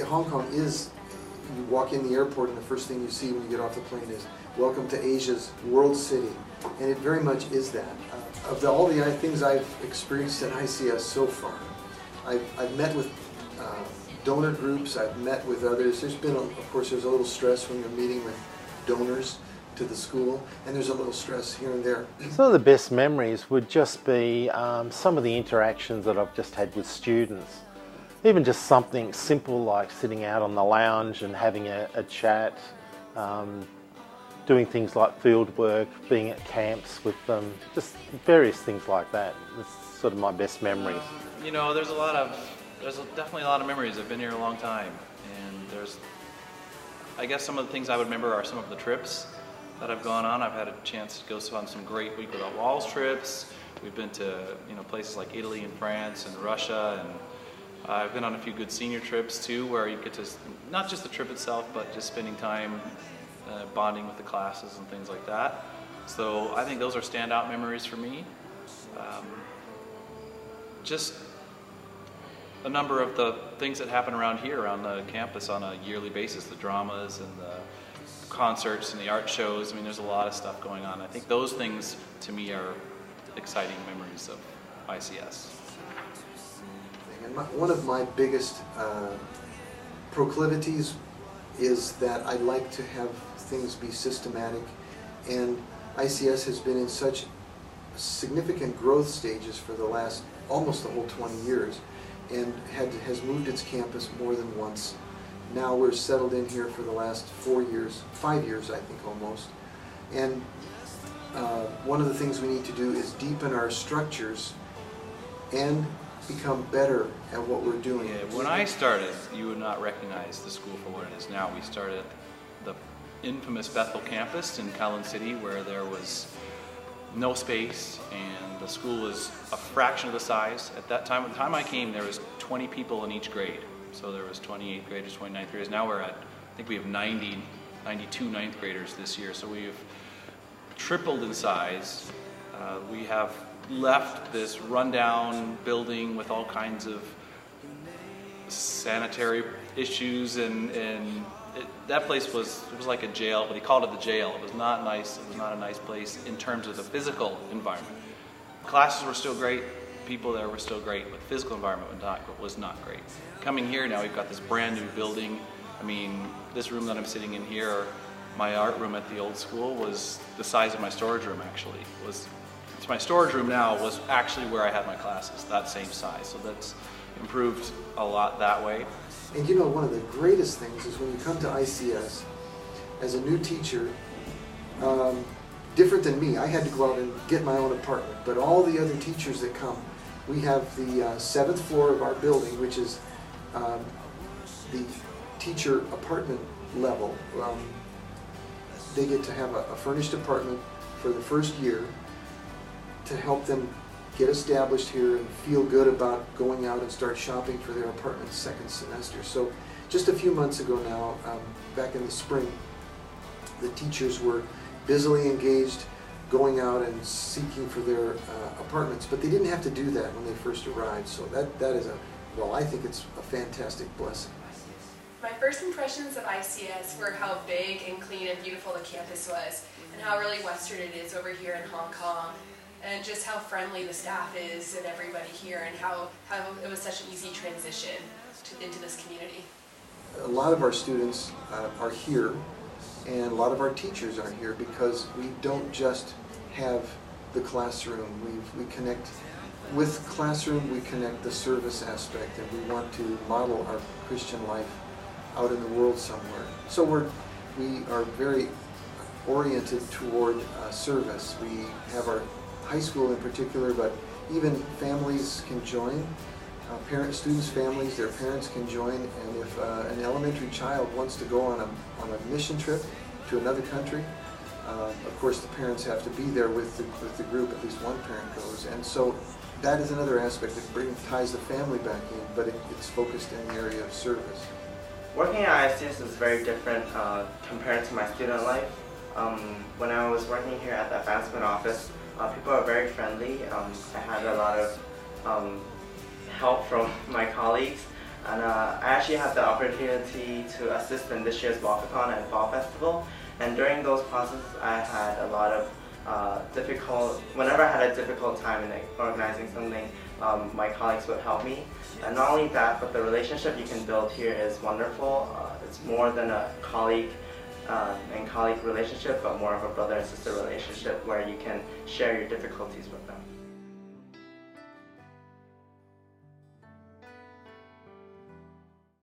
Hong Kong is, you walk in the airport and the first thing you see when you get off the plane is, welcome to Asia's world city. And it very much is that. Of all the things I've experienced at ICS so far, I've met with donor groups, I've met with others. There's been, of course, there's a little stress when you're meeting with donors to the school, and there's a little stress here and there. Some of the best memories would just be some of the interactions that I've just had with students. Even just something simple like sitting out on the lounge and having a chat, doing things like field work, being at camps with them, just various things like that. It's sort of my best memories. You know, there's definitely a lot of memories. I've been here a long time, and I guess some of the things I would remember are some of the trips that I've gone on. I've had a chance to go on some great Week Without Walls trips. We've been to places like Italy and France and Russia, and I've been on a few good senior trips too, where you get to, not just the trip itself, but just spending time bonding with the classes and things like that. So I think those are standout memories for me. Just a number of the things that happen around here, around the campus on a yearly basis, the dramas and the concerts and the art shows. I mean, there's a lot of stuff going on. I think those things, to me, are exciting memories of ICS. And one of my biggest proclivities is that I like to have things be systematic, and ICS has been in such significant growth stages for the last almost the whole 20 years, and has moved its campus more than once. Now we're settled in here for the last 5 years I think almost, and one of the things we need to do is deepen our structures and become better at what we're doing. Yeah, when I started, you would not recognize the school for what it is now. We started at the infamous Bethel campus in Kowloon City, where there was no space and the school was a fraction of the size. At that time, at the time I came, there was 20 people in each grade. So there was 28th graders, 29th graders. Now we're at, I think we have 92 ninth graders this year. So we've tripled in size. We have left this rundown building with all kinds of sanitary issues, and that place was like a jail, but he called it the jail. It was not nice. It was not a nice place in terms of the physical environment. Classes were still great, people there were still great, but the physical environment was not great. Coming here now, we've got this brand new building. I mean, this room that I'm sitting in here, my art room at the old school was the size of my storage room actually. My storage room now was actually where I had my classes, that same size. So that's improved a lot that way. And you know, one of the greatest things is when you come to ICS as a new teacher, different than me, I had to go out and get my own apartment, but all the other teachers that come, we have the 7th floor of our building, which is the teacher apartment level. They get to have a furnished apartment for the first year to help them get established here and feel good about going out and start shopping for their apartment second semester. So just a few months ago now, back in the spring, the teachers were busily engaged going out and seeking for their apartments, but they didn't have to do that when they first arrived. So that is I think it's a fantastic blessing. My first impressions of ICS were how big and clean and beautiful the campus was, and how really Western it is over here in Hong Kong, and just how friendly the staff is and everybody here, and how it was such an easy transition into this community. A lot of our students are here, and a lot of our teachers are here because we don't just have the classroom. We connect with classroom, we connect the service aspect, and we want to model our Christian life out in the world somewhere. So we are very oriented toward service. We have our high school in particular, but even families can join. Students' families, their parents can join, and if an elementary child wants to go on a mission trip to another country, of course the parents have to be there with the group. At least one parent goes, and so that is another aspect that ties the family back in, but it's focused in the area of service. Working at ICS is very different compared to my student life. When I was working here at the advancement office, people are very friendly. I had a lot of help from my colleagues. And I actually had the opportunity to assist in this year's walkathon and fall festival. And during those processes, I had a lot of whenever I had a difficult time in organizing something, my colleagues would help me. And not only that, but the relationship you can build here is wonderful. It's more than a colleague and colleague relationship, but more of a brother and sister relationship where you can share your difficulties with them.